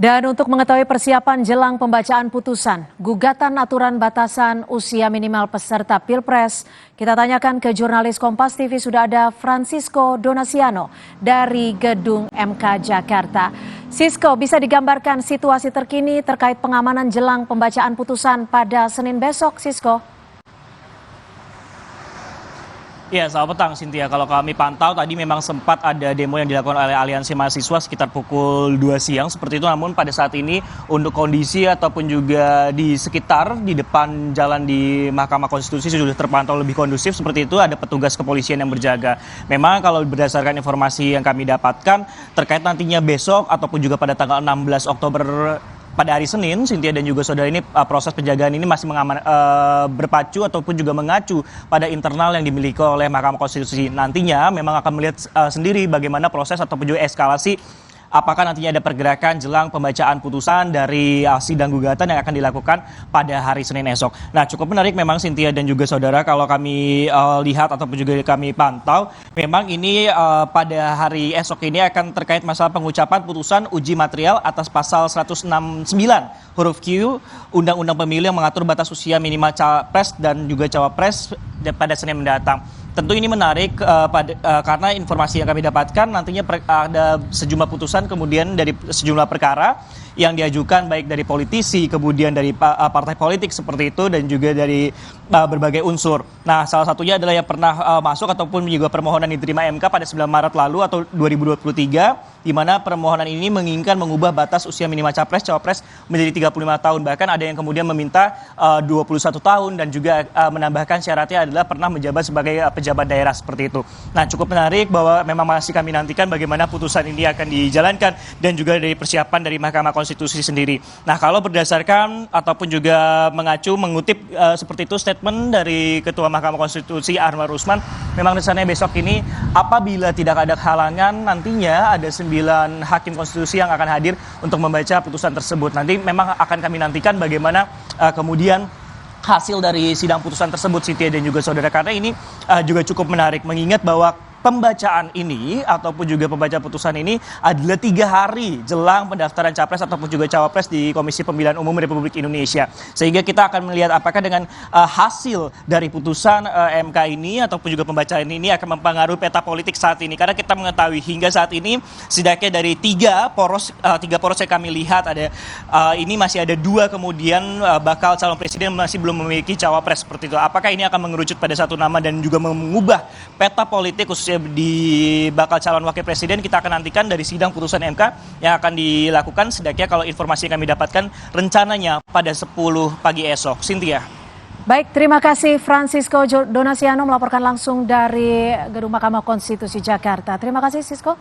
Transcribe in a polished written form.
Dan untuk mengetahui persiapan jelang pembacaan putusan gugatan aturan batasan usia minimal peserta Pilpres, kita tanyakan ke jurnalis Kompas TV sudah ada Francisco Donasiano dari Gedung MK Jakarta. Sisko, bisa digambarkan situasi terkini terkait pengamanan jelang pembacaan putusan pada Senin besok, Sisko? Ya, selamat petang Cynthia. Kalau kami pantau tadi memang sempat ada demo yang dilakukan oleh Aliansi Mahasiswa sekitar pukul 2 siang seperti itu. Namun pada saat ini untuk kondisi ataupun juga di sekitar di depan jalan di Mahkamah Konstitusi sudah terpantau lebih kondusif seperti itu. Ada petugas kepolisian yang berjaga. Memang kalau berdasarkan informasi yang kami dapatkan terkait nantinya besok ataupun juga pada tanggal 16 Oktober pada hari Senin, Cynthia dan juga saudara, ini proses penjagaan ini masih berpacu ataupun juga mengacu pada internal yang dimiliki oleh Mahkamah Konstitusi. Nantinya memang akan melihat sendiri bagaimana proses ataupun juga eskalasi apakah nantinya ada pergerakan jelang pembacaan putusan dari sidang gugatan yang akan dilakukan pada hari Senin esok. Nah, cukup menarik memang Cynthia dan juga saudara kalau kami lihat ataupun juga kami pantau, memang ini pada hari esok ini akan terkait masalah pengucapan putusan uji material atas pasal 169 huruf Q Undang-Undang Pemilu yang mengatur batas usia minimal capres dan juga cawapres pada Senin mendatang. Tentu ini menarik karena informasi yang kami dapatkan nantinya ada sejumlah putusan kemudian dari sejumlah perkara yang diajukan baik dari politisi, kemudian dari partai politik seperti itu dan juga dari berbagai unsur. Nah, salah satunya adalah yang pernah masuk ataupun juga permohonan diterima MK pada 9 Maret lalu atau 2023 di mana permohonan ini menginginkan mengubah batas usia minimal capres cawapres menjadi 35 tahun. Bahkan ada yang kemudian meminta 21 tahun dan juga menambahkan syaratnya adalah pernah menjabat sebagai pejabat daerah seperti itu. Nah, cukup menarik bahwa memang masih kami nantikan bagaimana putusan ini akan dijalankan dan juga dari persiapan dari Mahkamah Konstitusi sendiri. Nah, kalau berdasarkan ataupun juga mengutip seperti itu statement dari Ketua Mahkamah Konstitusi Anwar Usman, memang rencananya besok ini apabila tidak ada halangan nantinya ada 9 hakim konstitusi yang akan hadir untuk membaca putusan tersebut. Nanti memang akan kami nantikan bagaimana kemudian hasil dari sidang putusan tersebut, Cynthia dan juga saudara, karena ini juga cukup menarik mengingat bahwa pembacaan ini ataupun juga pembacaan putusan ini adalah 3 hari jelang pendaftaran capres ataupun juga cawapres di Komisi Pemilihan Umum Republik Indonesia. Sehingga kita akan melihat apakah dengan hasil dari putusan MK ini ataupun juga pembacaan ini akan mempengaruhi peta politik saat ini. Karena kita mengetahui hingga saat ini setidaknya dari tiga poros yang kami lihat ada ini masih ada 2 kemudian bakal calon presiden masih belum memiliki cawapres seperti itu. Apakah ini akan mengerucut pada satu nama dan juga mengubah peta politik khususnya di bakal calon wakil presiden? Kita akan nantikan dari sidang putusan MK yang akan dilakukan setidaknya kalau informasi yang kami dapatkan rencananya pada 10 pagi esok. Cynthia. Baik, terima kasih Francisco Donasiano melaporkan langsung dari Gedung Mahkamah Konstitusi Jakarta. Terima kasih Sisko.